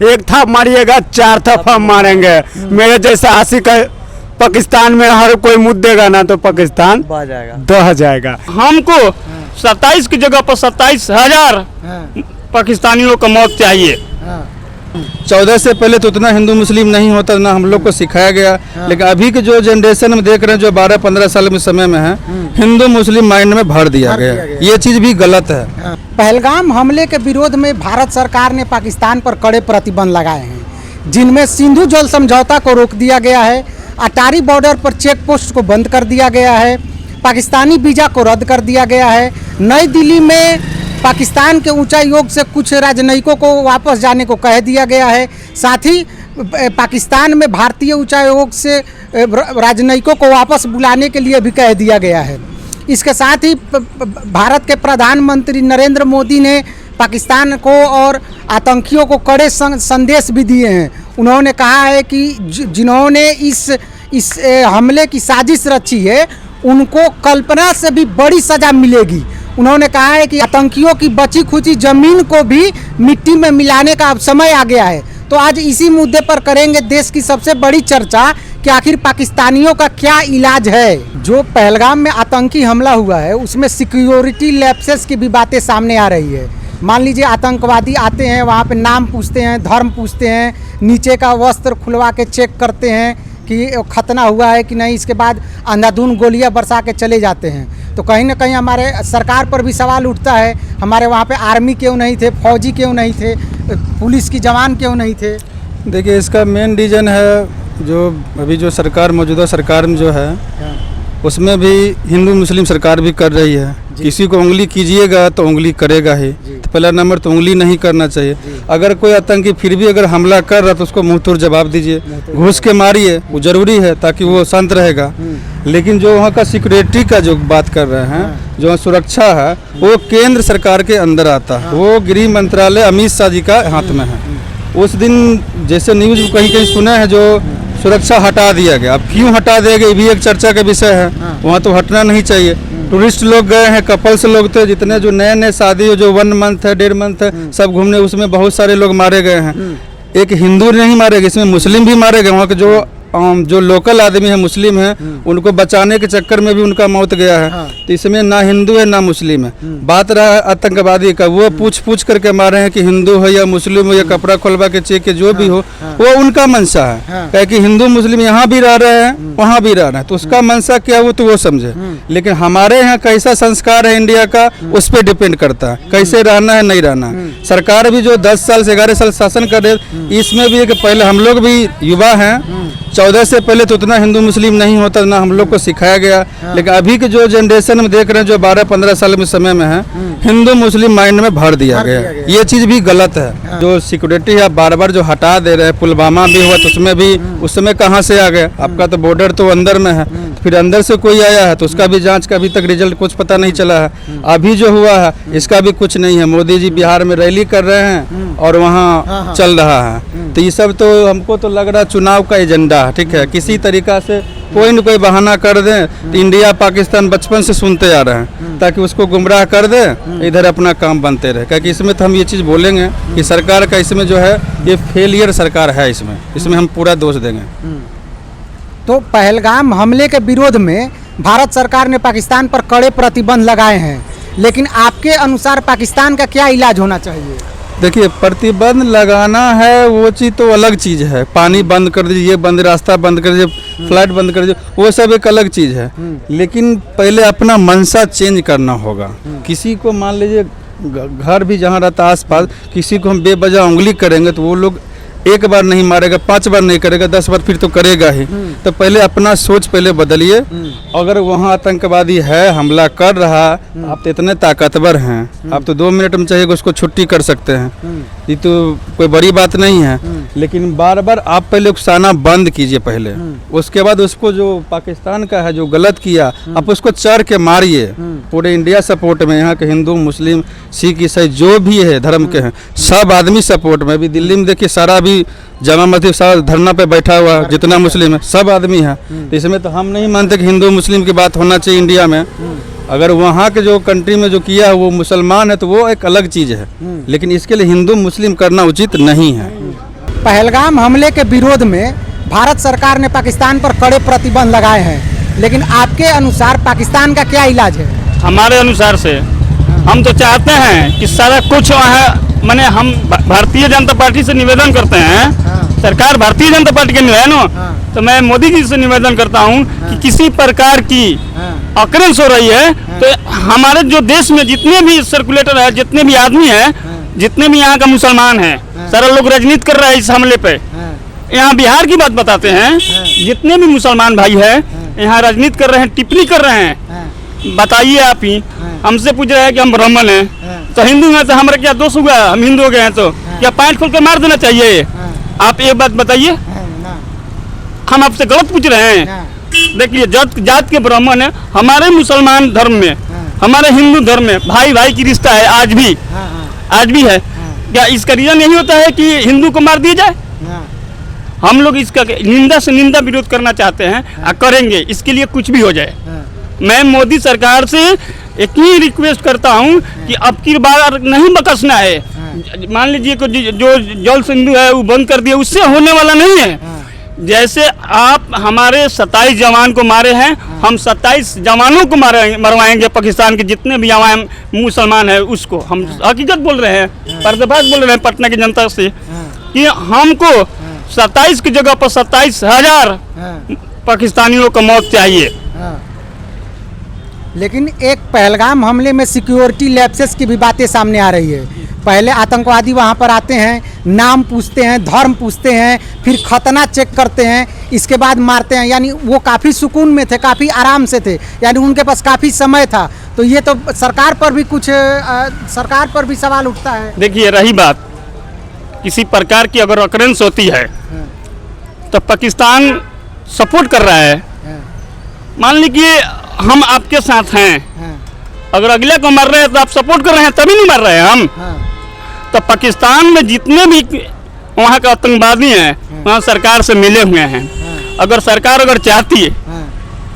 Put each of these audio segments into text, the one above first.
एक था मारिएगा 4 था मारेंगे। मेरे जैसा आशिक पाकिस्तान में हर कोई मुद्देगा ना तो पाकिस्तान दह जाएगा। हमको 27 की जगह पर 27,000 पाकिस्तानियों को मौत चाहिए। 14 से पहले तो उतना हिंदू मुस्लिम नहीं होता ना, हम लोग को सिखाया गया। लेकिन अभी के जो जनरेशन में देख रहे हैं, जो 12-15 साल में समय में है, हिंदू मुस्लिम माइंड में भर दिया गया। ये चीज़ भी गलत है। पहलगाम हमले के विरोध में भारत सरकार ने पाकिस्तान पर कड़े प्रतिबंध लगाए हैं, जिनमें सिंधु जल समझौता को रोक दिया गया है, अटारी बॉर्डर पर चेक पोस्ट को बंद कर दिया गया है, पाकिस्तानी वीज़ा को रद्द कर दिया गया है। नई दिल्ली में पाकिस्तान के उच्चायोग से कुछ राजनयिकों को वापस जाने को कह दिया गया है। साथ ही पाकिस्तान में भारतीय उच्चायोग से राजनयिकों को वापस बुलाने के लिए भी कह दिया गया है। इसके साथ ही भारत के प्रधानमंत्री नरेंद्र मोदी ने पाकिस्तान को और आतंकियों को कड़े संदेश भी दिए हैं। उन्होंने कहा है कि जिन्होंने इस हमले की साजिश रची है, उनको कल्पना से भी बड़ी सज़ा मिलेगी। उन्होंने कहा है कि आतंकियों की बची खुची ज़मीन को भी मिट्टी में मिलाने का अब समय आ गया है। तो आज इसी मुद्दे पर करेंगे देश की सबसे बड़ी चर्चा कि आखिर पाकिस्तानियों का क्या इलाज है। जो पहलगाम में आतंकी हमला हुआ है, उसमें सिक्योरिटी लैप्सेस की भी बातें सामने आ रही है। मान लीजिए आतंकवादी आते हैं, वहाँ पे नाम पूछते हैं, धर्म पूछते हैं, नीचे का वस्त्र खुलवा के चेक करते हैं कि खतना हुआ है कि नहीं, इसके बाद अंधाधुंध गोलियां बरसा के चले जाते हैं। तो कहीं ना कहीं हमारे सरकार पर भी सवाल उठता है, हमारे वहाँ पे आर्मी क्यों नहीं थे, फौजी क्यों नहीं थे, पुलिस की जवान क्यों नहीं थे। देखिए, इसका मेन रीज़न है जो अभी जो सरकार मौजूदा सरकार में जो है, उसमें भी हिंदू मुस्लिम सरकार भी कर रही है। किसी को उंगली कीजिएगा तो उंगली करेगा ही। तो पहला नंबर तो उंगली नहीं करना चाहिए। अगर कोई आतंकी फिर भी अगर हमला कर रहा तो उसको मुंह तोड़ जवाब दीजिए, घूस के मारिए, वो जरूरी है ताकि वो शांत रहेगा। लेकिन जो वहाँ का सिक्योरिटी का जो बात कर रहे हैं, जो सुरक्षा है, वो केंद्र सरकार के अंदर आता है। वो गृह मंत्रालय अमित शाह जी का हाथ में है। उस दिन जैसे न्यूज़ कहीं कहीं सुना है, जो सुरक्षा हटा दिया गया। अब क्यों हटा दिया गया, ये भी एक चर्चा का विषय है। वहाँ तो हटना नहीं चाहिए। टूरिस्ट लोग गए हैं, कपल्स लोग थे, जितने जो नए शादी हो, जो 1 मंथ है, 1.5 मंथ है, सब घूमने, उसमें बहुत सारे लोग मारे गए हैं। एक हिंदू नहीं मारे गए, इसमें मुस्लिम भी मारे गए। वहाँ के जो लोकल आदमी है, मुस्लिम है, उनको बचाने के चक्कर में भी उनका मौत गया है। तो इसमें ना हिंदू है ना मुस्लिम है। बात रहा है आतंकवादी का, वो पूछ करके मारे हैं कि हिंदू हो या मुस्लिम हो या कपड़ा खोलवा के चेक के जो भी हो, वो उनका मंशा है। क्या कि हिंदू मुस्लिम यहाँ भी रह रहे हैं, वहाँ भी रह रहे हैं, तो उसका मंशा क्या हो तो वो समझे। लेकिन हमारे यहाँ कैसा संस्कार है इंडिया का, उस पर डिपेंड करता है कैसे रहना है, नहीं रहना है। सरकार भी जो 10 साल से 11 साल शासन कर रहे, इसमें भी एक पहले हम लोग भी युवा हैं। 14 से पहले तो उतना हिंदू मुस्लिम नहीं होता ना, हम लोग को सिखाया गया। लेकिन अभी के जो जनरेशन में देख रहे हैं, जो 12-15 साल में समय में है, हिंदू मुस्लिम माइंड में भर दिया गया। ये चीज़ भी गलत है। जो सिक्योरिटी है बार बार जो हटा दे रहे हैं, पुलवामा भी हुआ तो उसमें भी उस समय कहाँ से आ गया। आपका तो बॉर्डर तो अंदर में है, फिर अंदर से कोई आया है तो उसका भी जांच का अभी तक रिजल्ट कुछ पता नहीं चला है। अभी जो हुआ है इसका भी कुछ नहीं है। मोदी जी बिहार में रैली कर रहे हैं और वहाँ चल रहा है। तो ये सब तो हमको तो लग रहा है चुनाव का एजेंडा है। ठीक है, किसी तरीका से कोई न कोई बहाना कर दें तो इंडिया पाकिस्तान बचपन से सुनते आ रहे हैं, ताकि उसको गुमराह कर दें, इधर अपना काम बनते रहे। क्योंकि इसमें तो हम ये चीज़ बोलेंगे कि सरकार का इसमें जो है ये फेलियर सरकार है। इसमें हम पूरा दोष देंगे। तो पहलगाम हमले के विरोध में भारत सरकार ने पाकिस्तान पर कड़े प्रतिबंध लगाए हैं, लेकिन आपके अनुसार पाकिस्तान का क्या इलाज होना चाहिए? देखिए, प्रतिबंध लगाना है वो चीज़ तो अलग चीज़ है। पानी बंद कर दीजिए, बंद रास्ता बंद कर दीजिए, फ्लाइट बंद कर दीजिए, वो सब एक अलग चीज़ है। लेकिन पहले अपना मनसा चेंज करना होगा। किसी को मान लीजिए घर भी जहाँ रहता है आसपास, किसी को हम बेवजह उंगली करेंगे तो वो लोग एक बार नहीं मारेगा, 5 बार नहीं करेगा, 10 बार फिर तो करेगा ही। तो पहले अपना सोच पहले बदलिए। अगर वहाँ आतंकवादी है, हमला कर रहा, आप तो इतने ताकतवर हैं, आप तो 2 मिनट में चाहिए उसको छुट्टी कर सकते हैं। ये तो कोई बड़ी बात नहीं है। लेकिन बार बार आप पहले उकसाना बंद कीजिए पहले, उसके बाद उसको जो पाकिस्तान का है जो गलत किया, आप उसको चढ़ के मारिए। पूरे इंडिया सपोर्ट में, यहाँ के हिंदू मुस्लिम सिख ईसाई जो भी है धर्म के हैं, सब आदमी सपोर्ट में। अभी दिल्ली में देखिए सारा भी जामा मस्जिद सारा धरना पे बैठा हुआ, जितना मुस्लिम है सब आदमी है। तो इसमें तो हम नहीं मानते कि हिंदू मुस्लिम की बात होना चाहिए इंडिया में। अगर वहाँ के जो कंट्री में जो किया है वो मुसलमान है तो वो एक अलग चीज़ है। लेकिन इसके लिए हिंदू मुस्लिम करना उचित नहीं है। पहलगाम हमले के विरोध में भारत सरकार ने पाकिस्तान पर कड़े प्रतिबंध लगाए हैं, लेकिन आपके अनुसार पाकिस्तान का क्या इलाज है? हमारे अनुसार से हम तो चाहते हैं कि सारा कुछ वहाँ माने हम भारतीय जनता पार्टी से निवेदन करते हैं, सरकार भारतीय जनता पार्टी के है ना, तो मैं मोदी जी से निवेदन करता हूँ कि किसी प्रकार की अक्रेंस हो रही है तो हमारे जो देश में जितने भी सर्कुलेटर है, जितने भी आदमी हैं, जितने भी यहाँ का मुसलमान हैं, सारा लोग राजनीति कर रहे हैं इस हमले पे। यहाँ बिहार की बात बताते हैं, जितने भी मुसलमान भाई हैं यहाँ राजनीति कर रहे हैं, टिप्पणी कर रहे हैं। बताइए आप ही, हमसे पूछ रहे हैं कि हम ब्राह्मण हैं तो हिंदू हैं, तो हमारा क्या दोष हुआ? हम हिंदू हो गए हैं तो क्या पैंट खोल कर मार देना चाहिए? आप एक बात बताइए, हम आपसे गलत पूछ रहे हैं? देखिए जात के ब्राह्मण है, हमारे मुसलमान धर्म में, हमारे हिंदू धर्म में भाई भाई की रिश्ता है, आज भी है। क्या इसका रीजन यही होता है कि हिंदू को मार दिया जाए? हम लोग इसका निंदा से निंदा विरोध करना चाहते हैं और करेंगे, इसके लिए कुछ भी हो जाए। मैं मोदी सरकार से एक ही रिक्वेस्ट करता हूं कि अब की बार नहीं बकसना है। मान लीजिए कि जो जल सिंधु है वो बंद कर दिया, उससे होने वाला नहीं है। जैसे आप हमारे 27 जवान को मारे हैं, हम 27 जवानों को मरवाएंगे। पाकिस्तान के जितने भी मुसलमान हैं उसको हम हकीकत बोल रहे हैं, पर्दाफाश बोल रहे हैं पटना की जनता से कि हमको 27 की जगह पर 27,000 पाकिस्तानियों को मौत चाहिए। लेकिन एक पहलगाम हमले में सिक्योरिटी लैप्सेस की भी बातें सामने आ रही है। पहले आतंकवादी वहां पर आते हैं, नाम पूछते हैं, धर्म पूछते हैं, फिर खतना चेक करते हैं, इसके बाद मारते हैं। यानी वो काफ़ी सुकून में थे, काफ़ी आराम से थे, यानी उनके पास काफ़ी समय था। तो ये तो सरकार पर भी सरकार पर भी सवाल उठता है। देखिए रही बात किसी प्रकार की अगर अकरेंस होती है तो पाकिस्तान सपोर्ट कर रहा है। मान लीजिए हम आपके साथ हैं, अगर अगले को मर रहे हैं तो आप सपोर्ट कर रहे हैं, तभी नहीं मर रहे हैं हम। तो पाकिस्तान में जितने भी वहाँ के आतंकवादी हैं वहाँ सरकार से मिले हुए हैं। अगर सरकार चाहती है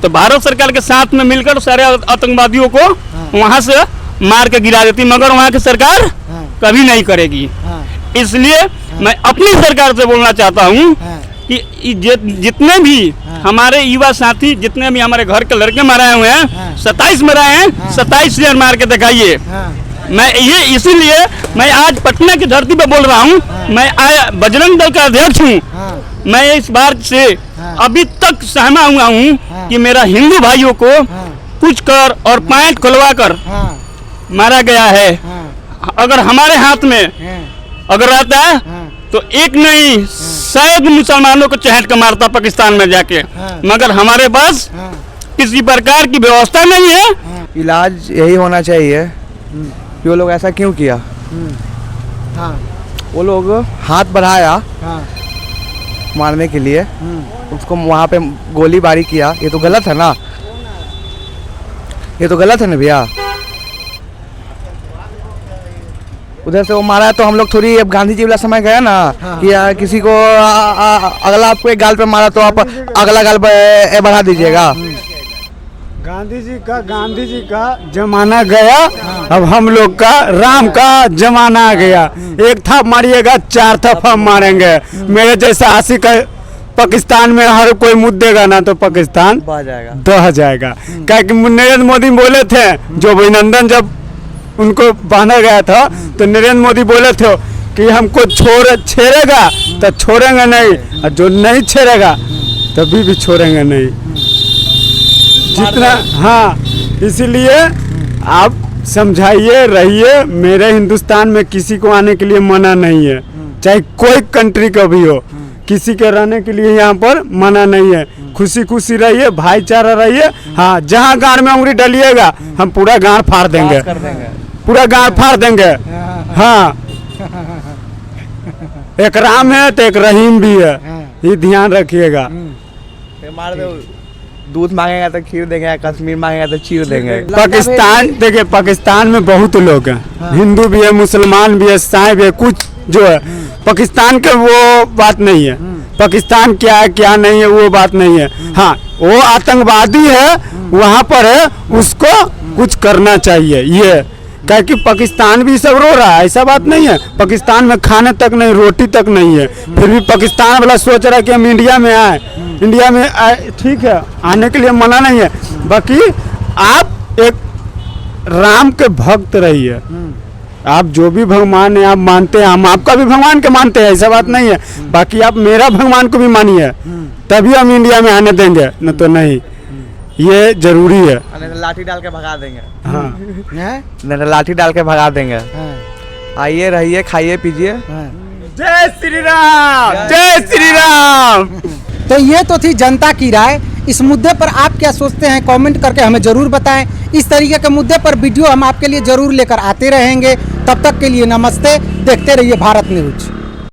तो भारत सरकार के साथ में मिलकर सारे आतंकवादियों को वहाँ से मार के गिरा देती, मगर वहाँ की सरकार कभी नहीं करेगी। इसलिए मैं अपनी सरकार से बोलना चाहता हूँ कि जितने भी हमारे युवा साथी, जितने भी हमारे घर के लड़के मराए हुए हैं, 27 मराए हैं, 27 शेर मार के दिखाइए। मैं ये इसीलिए मैं आज पटना की धरती पर बोल रहा हूँ। मैं बजरंग दल का अध्यक्ष हूँ। मैं इस बात से अभी तक सहमा हुआ हूँ कि मेरा हिंदू भाइयों को कुछ कर और पैंट खुलवा कर मारा गया है। अगर हमारे हाथ में अगर रहता है तो एक नहीं 100 मुसलमानों को चहट के मारता पाकिस्तान में जाके, मगर हमारे पास किसी प्रकार की व्यवस्था नहीं है। इलाज यही होना चाहिए कि वो लोग ऐसा क्यों किया। वो लोग हाथ बढ़ाया मारने के लिए, उसको वहाँ पे गोलीबारी किया, ये तो गलत है ना, ये तो गलत है ना भैया। उधर से वो मारा है तो हम लोग थोड़ी, अब गांधी जी वाला समय गया ना कि किसी को अगला आपको एक गाल पे मारा तो आप अगला गाल पे बढ़ा दीजिएगा। गांधी जी का जमाना गया, अब हम लोग का राम का जमाना आ गया। एक थाप मारिएगा 4 थाप हम मारेंगे। मेरे जैसा आशिक पाकिस्तान में हर कोई मुद्देगा ना तो पाकिस्तान दह जाएगा। क्या कि नरेंद्र मोदी बोले थे, जो अभिनंदन जब उनको बांधा गया था तो नरेंद्र मोदी बोले थे कि हमको छेड़ेगा तो छोड़ेंगे नहीं, और जो नहीं छेड़ेगा तभी भी छोड़ेंगे नहीं। जितना इसीलिए आप समझाइए, रहिए। मेरे हिंदुस्तान में किसी को आने के लिए मना नहीं है, चाहे कोई कंट्री का भी हो, किसी के रहने के लिए यहाँ पर मना नहीं है। खुशी खुशी रहिए, भाईचारा रहिए। जहाँ गांड में उंगली डलिएगा हम पूरा गांड फाड़ देंगे, पूरा गांड फाड़ देंगे। एक राम है तो एक रहीम भी है, ये ध्यान रखिएगा। दूध मांगेगा तो खीर देंगे, कश्मीर मांगेगा तो चीर देंगे। पाकिस्तान देखिए, पाकिस्तान में बहुत लोग हैं, हिंदू भी है, मुसलमान भी है, ईसाई भी है, कुछ जो है पाकिस्तान के वो बात नहीं है। पाकिस्तान क्या है क्या नहीं है वो बात नहीं है। वो आतंकवादी है वहाँ पर है, उसको कुछ करना चाहिए। क्या कि पाकिस्तान भी सब रो रहा है, ऐसा बात नहीं है। पाकिस्तान में खाने तक नहीं, रोटी तक नहीं है, फिर भी पाकिस्तान वाला सोच रहा है कि हम इंडिया में आए। इंडिया में आए, ठीक है, आने के लिए मना नहीं है, बाकी आप एक राम के भक्त रहिए। आप जो भी भगवान है आप मानते हैं, हम आपका भी भगवान के मानते हैं, ऐसा बात नहीं है। बाकी आप मेरा भगवान को भी मानिए, तभी हम इंडिया में आने देंगे, न तो नहीं। ये जरूरी है। लाठी डाल के भगा देंगे। हाँ, हैं? नहीं तो लाठी डाल के भगा देंगे। हैं? आइए, रहिए, खाइए, पीजिए। हैं? जय श्री राम, जय श्री राम। तो ये तो थी जनता की राय। इस मुद्दे पर आप क्या सोचते हैं, कमेंट करके हमें ज़रूर बताएं। इस तरीके के मुद्दे पर वीडियो हम आपके लिए ज़रूर लेकर आते रहेंगे। तब तक के लिए नमस्ते, देखते रहिए भारत न्यूज।